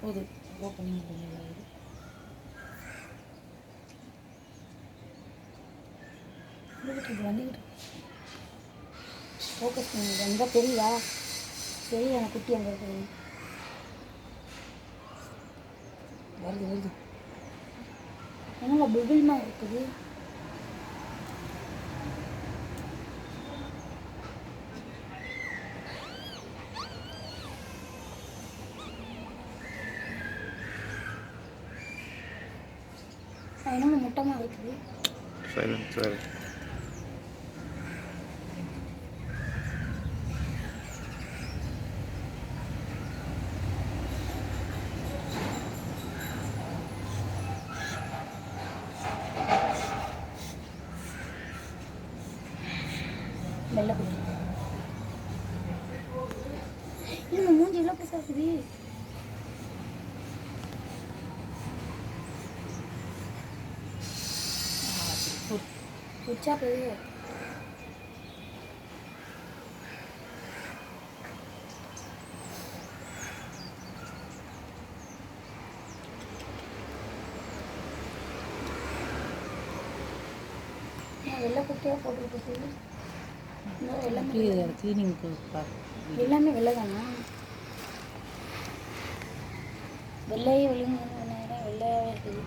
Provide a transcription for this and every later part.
போகுது ஓப்பனிங் பண்ணுறது வந்துக்கிட்டு ஃபோக்கஸ் பண்ணிட்டு எங்கே தெரியுதா தெரியுது எனக்கு குட்டி அங்கே இருக்குது வருது வருது என்னங்க பிபிள் மாதிரி இருக்குது என்னங்க முட்டமாக இருக்குது சைலண்ட் சரி வெள்ளை குட்டி இந்த மூஞ்சி எவ்வளோ பெருசாக இருக்குது உச்சா பெரிய வெள்ளை குட்டியாக போட்டுக்கிட்டு எல்லாமே க்ளீனிங் எல்லாமே வெள்ளை தானா வெள்ளையே விழுந்து வெள்ளையாகவே இருக்குது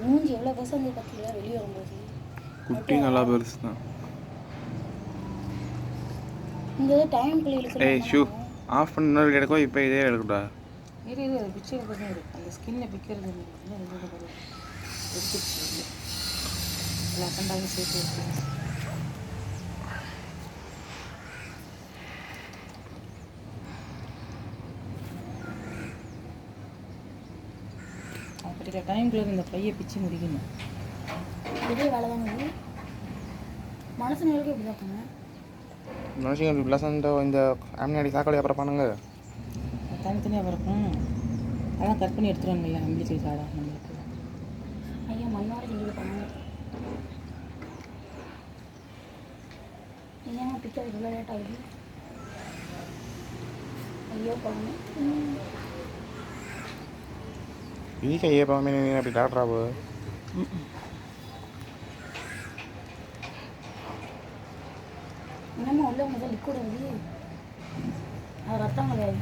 மூஞ்சி எவ்வளோ பசங்க பார்த்தீங்களா வெளியே வரும்போது குட்டி நல்லா பெருசு தான் இந்த டைம் ஏய் ஷூ ஆஃப் பண்ண எடுக்கும் இப்போ இதே எடுக்கட்டா இது அது பிக்சர் தான் இருக்குது அந்த ஸ்கின்னை பிக்கிறது எடுத்துச்சு லெஃப்டாக சேர்த்து இருக்குது அப்படிங்கிற டைம்குள்ள இந்த பையை பிச்சு முடிக்கணும் இதே வேலை தானே மனுஷங்களுக்கு எப்படி தான் மனுஷங்க ப்ளஸ் இந்த அம்னாடி சாக்கடை அப்புறம் பண்ணுங்க தனித்தனியாக பிறக்கும் அதான் கட் பண்ணி எடுத்துருவாங்கல்ல அம்பிளிக்கல் காடா நம்மளுக்கு ஐயா மண்ணோட செஞ்சு பண்ணாங்க ஏன்னா பிக்சர் இவ்வளோ லேட் ஆகுது ஐயோ பண்ணணும் இதுக்கு ஐயா பாமே நீ அப்படி டாக்டராவு என்னம்மா உள்ள முதல் லிக்விட் வருது அது ரத்தம் கிடையாது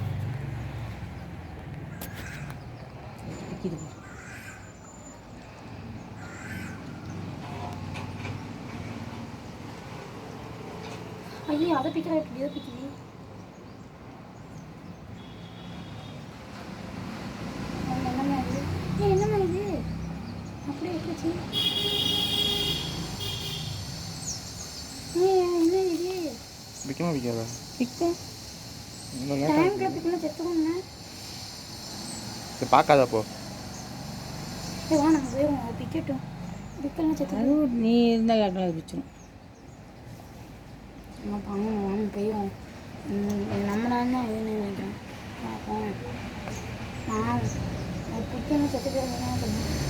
ஐயோ அதை பிக்கிற எப்படி இதை பிக்குது என்னம்மா இது என்னம்மா இது அப்படியே எப்படிச்சு என்ன இது விற்கமா விற்காதா பிக்கும் டைம்ல பிக்கணும் செத்துக்கோங்க இது பார்க்காதப்போ வா நம்ம போயிடுவோம் பிக்கட்டும் பிக்கலாம் செத்து நீ இருந்தால் யாருக்கெல்லாம் பிச்சிடும் நம்ம பண்ணுவோம் வாங்க போயிடும் நம்மளால தான் எதுன்னு நினைக்கிறேன் பார்ப்போம் நான் பிக்கணும் செத்து போயிருந்தேன்